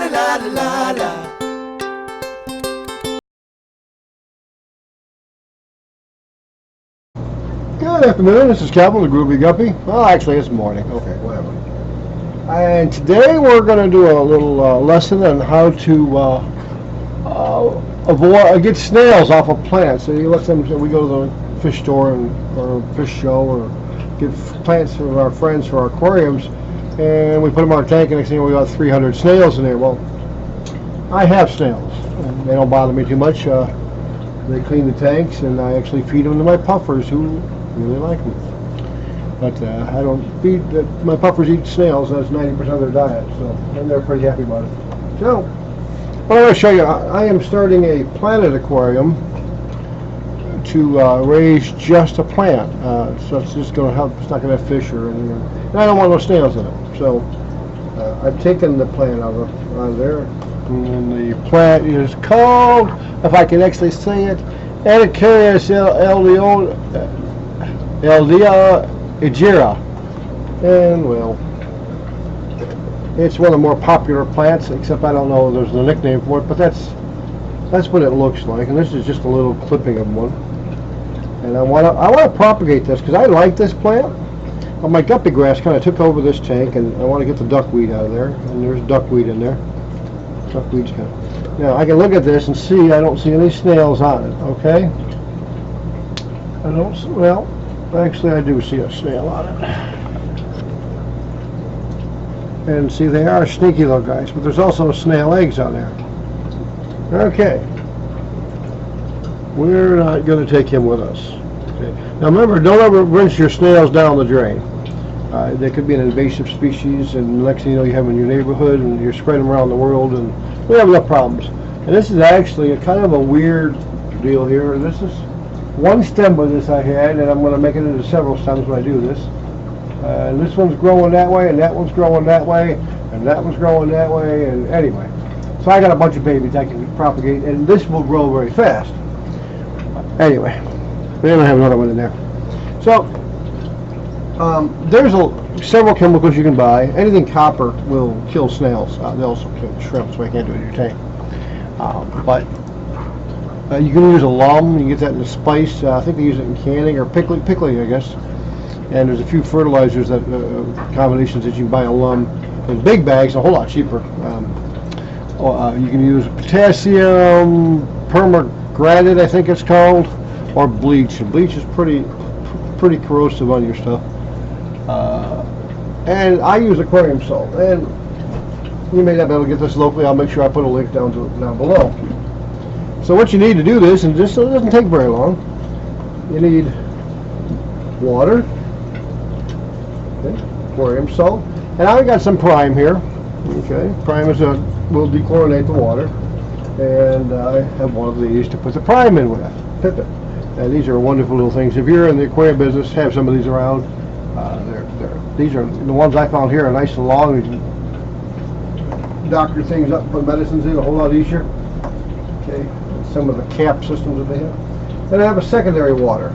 la la la. Good afternoon, this is Calvin, the Groovy Guppy. Well, actually, it's morning. Okay, whatever. And today we're going to do a little lesson on how to avoid get snails off of plants. So you let them. So we go to the fish store or fish show or get plants from our friends for our aquariums, and we put them in our tank, and next thing we got 300 snails in there. Well, I have snails, and they don't bother me too much. They clean the tanks, and I actually feed them to my puffers who really like them. But I don't feed my puffers eat snails. That's 90% of their diet, so and they're pretty happy about it. So, what I'm going to show you, I am starting a planted aquarium to raise just a plant. So it's just going to help. It's not going to have fish or anything. And I don't want no snails in it. So I've taken the plant out of there, and the plant is called, if I can actually say it, Aquarius Eldea Ejira, and well, it's one of the more popular plants, except I don't know if there's a nickname for it, but that's what it looks like. And this is just a little clipping of one, and I want to propagate this because I like this plant. Well, my guppy grass kind of took over this tank, and I want to get the duckweed out of there, and there's duckweed in there. Duckweed's kind of, now I can look at this and see I don't see any snails on it. Okay, I don't. Well, actually, I do see a snail on it. And see, they are sneaky little guys, but there's also snail eggs on there. Okay. We're not going to take him with us. Okay. Now remember, don't ever rinse your snails down the drain. They could be an invasive species, and the next thing you know, you have them in your neighborhood, and you're spreading them around the world, and we have enough problems. And this is actually a kind of a weird deal here. This is one stem of this I had, and I'm going to make it into several stems when I do this. And this one's growing that way, and that one's growing that way, and that one's growing that way, and anyway. So I got a bunch of babies I can propagate, and this will grow very fast. Anyway, then I have another one in there. So, there's several chemicals you can buy. Anything copper will kill snails. They also kill shrimp, so I can't do it in your tank. But you can use alum. You can get that in the spice. I think they use it in canning or pickling, I guess. And there's a few fertilizers that combinations that you can buy alum in big bags, a whole lot cheaper. You can use potassium permanganate, I think it's called, or bleach. And bleach is pretty corrosive on your stuff. And I use aquarium salt. And you may not be able to get this locally. I'll make sure I put a link down below. So what you need to do this, and just so it doesn't take very long, you need water, okay, aquarium salt, and I've got some prime here. Okay, prime will dechlorinate the water, and I have one of these to put the prime in with, Pippin. And these are wonderful little things. If you're in the aquarium business, have some of these around. These are the ones I found here are nice and long. You can doctor things up, put medicines in a whole lot easier. Okay, some of the cap systems that they have. Then I have a secondary water.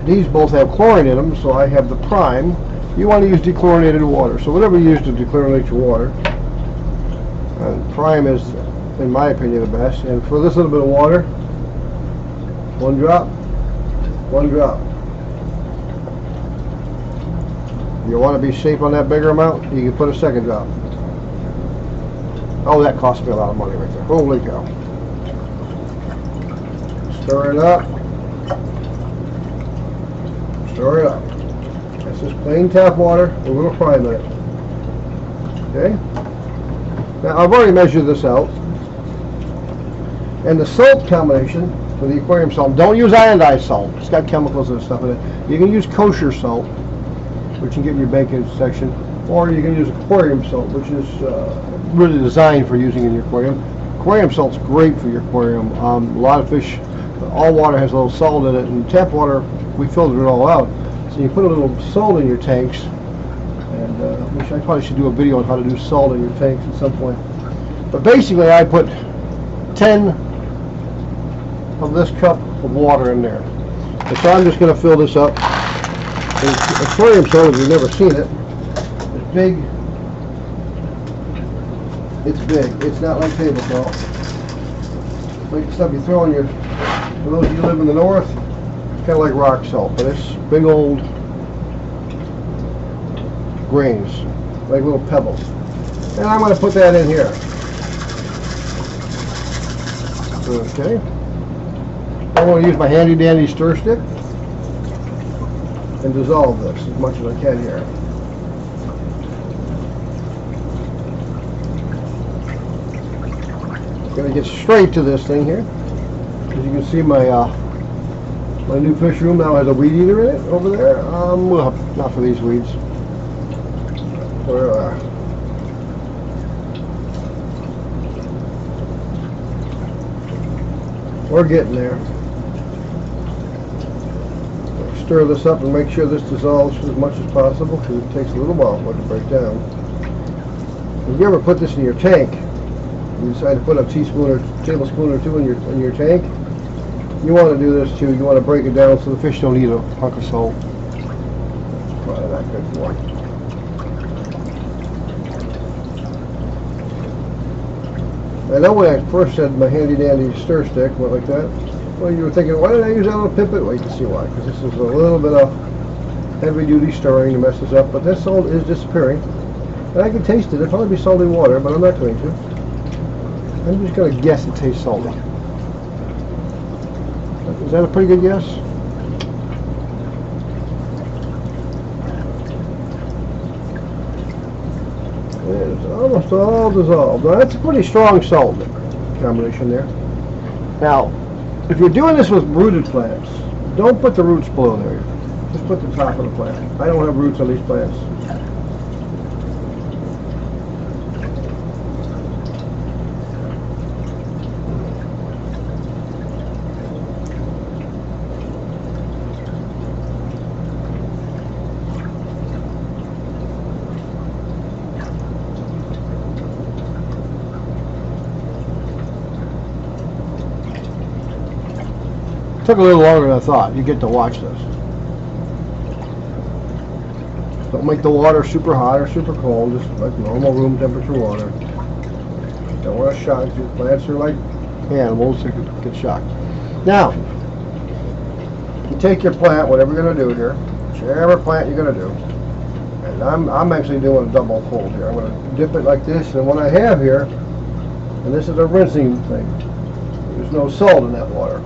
These both have chlorine in them, so I have the prime. You want to use dechlorinated water. So whatever you use to dechlorinate your water, prime is, in my opinion, the best. And for this little bit of water, one drop. If you want to be safe on that bigger amount, you can put a second drop. Oh, that cost me a lot of money right there. Holy cow. Stir it up. Stir it up. That's just plain tap water with a little prime in it. Okay? Now, I've already measured this out. And the salt combination for the aquarium salt, don't use iodized salt. It's got chemicals and stuff in it. You can use kosher salt, which you can get in your banking section, or you can use aquarium salt, which is really designed for using in your aquarium. Aquarium salt's great for your aquarium. A lot of fish, all water has a little salt in it, and tap water, we filter it all out. So you put a little salt in your tanks, and which I probably should do a video on how to do salt in your tanks at some point. But basically, I put 10 of this cup of water in there. And so I'm just going to fill this up. And aquarium salt, if you've never seen it, is big. It's big. It's not like table salt. Like the stuff you throw on your, for those of you who live in the north, it's kind of like rock salt, but it's big old grains, like little pebbles. And I'm going to put that in here. Okay. I'm going to use my handy dandy stir stick and dissolve this as much as I can here. I'm going to get straight to this thing here. As you can see, my my new fish room now has a weed eater in it over there. Well, not for these weeds. We're getting there. Stir this up and make sure this dissolves as much as possible, because it takes a little while for it to break down. If you ever put this in your tank, you decide to put a teaspoon or tablespoon or two in your tank, you want to do this too. You want to break it down so the fish don't eat a hunk of salt. Probably not good for it. I know when I first said my handy dandy stir stick went like that, well, you were thinking, why did I use that little pipette? Well, you can see why, because this is a little bit of heavy duty stirring to mess this up, but this salt is disappearing. And I can taste it. It'll probably be salty water, but I'm not going to. I'm just going to guess it tastes salty. Is that a pretty good guess? It's almost all dissolved. Now, that's a pretty strong salt combination there. Now, if you're doing this with rooted plants, don't put the roots below there. Just put the top of the plant. I don't have roots on these plants. Took a little longer than I thought. You get to watch this. Don't make the water super hot or super cold, just like normal room temperature water. Don't want to shock you. Plants are like animals, they could get shocked. Now, you take your plant, whatever you're going to do here, whichever plant you're going to do, and I'm actually doing a double fold here. I'm going to dip it like this, and what I have here, and this is a rinsing thing, there's no salt in that water.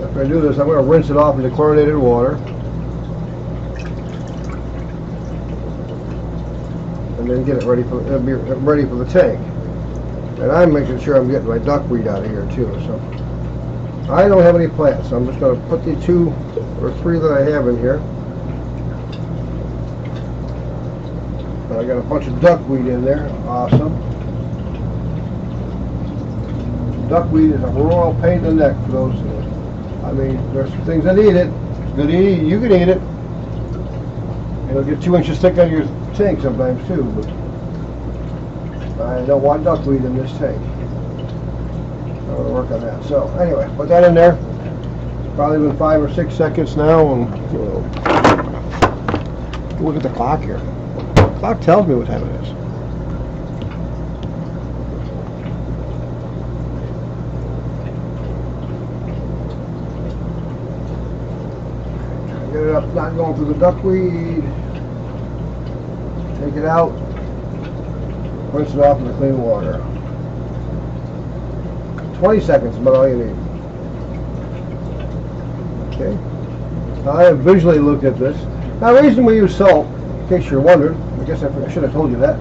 After I do this, I'm going to rinse it off into chlorinated water. And then get it ready for the tank. And I'm making sure I'm getting my duckweed out of here too. So I don't have any plants, so I'm just going to put the 2 or 3 that I have in here. And I got a bunch of duckweed in there. Awesome. Duckweed is a royal pain in the neck for those. I mean, there's some things that eat it. It's good to eat. You can eat it. It'll get 2 inches thick on your tank sometimes too, but I don't want duckweed in this tank. I'm going to work on that. So anyway, put that in there. Probably been 5 or 6 seconds now, and look at the clock here. The clock tells me what time it is. Get it up, not going through the duckweed. Take it out. Rinse it off in the clean water. 20 seconds is about all you need. Okay. I have visually looked at this. Now, the reason we use salt, in case you're wondering, I guess I should have told you that,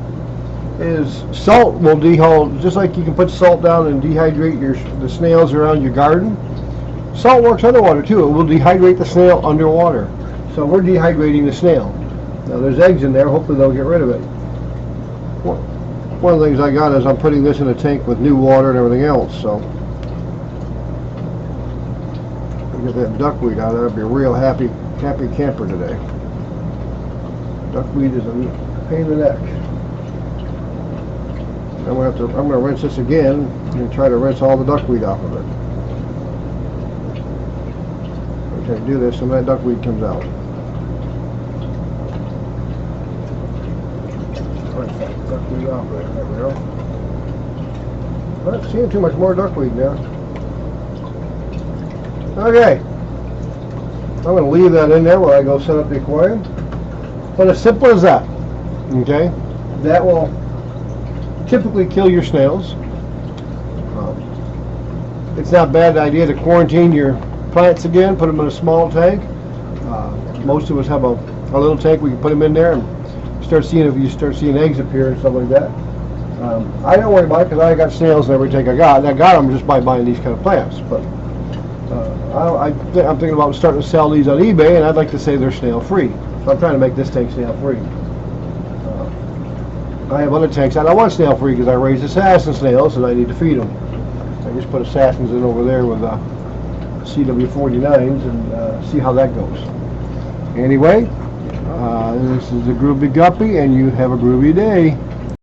is salt will dehydrate, just like you can put salt down and dehydrate the snails around your garden. Salt works underwater too. It will dehydrate the snail underwater. So we're dehydrating the snail. Now there's eggs in there. Hopefully they'll get rid of it. One of the things I got is I'm putting this in a tank with new water and everything else. So get that duckweed out of there. I'll be a real happy camper today. Duckweed is a pain in the neck. I'm gonna rinse this again and try to rinse all the duckweed off of it. I do this, some of that duckweed comes out. Duckweed off there. There we go. I'm not seeing too much more duckweed now. Okay. I'm going to leave that in there while I go set up the aquarium. But as simple as that. Okay. That will typically kill your snails. It's not a bad idea to quarantine your plants again, put them in a small tank. Most of us have a little tank we can put them in there and start seeing if you start seeing eggs appear and stuff like that. I don't worry about it because I got snails in every tank I got. And I got them just by buying these kind of plants. But I'm thinking about starting to sell these on eBay, and I'd like to say they're snail free. So I'm trying to make this tank snail free. I have other tanks that I want snail free because I raise assassin snails and I need to feed them. I just put assassins in over there with CW49s and see how that goes. Anyway, this is a Groovy Guppy, and you have a groovy day.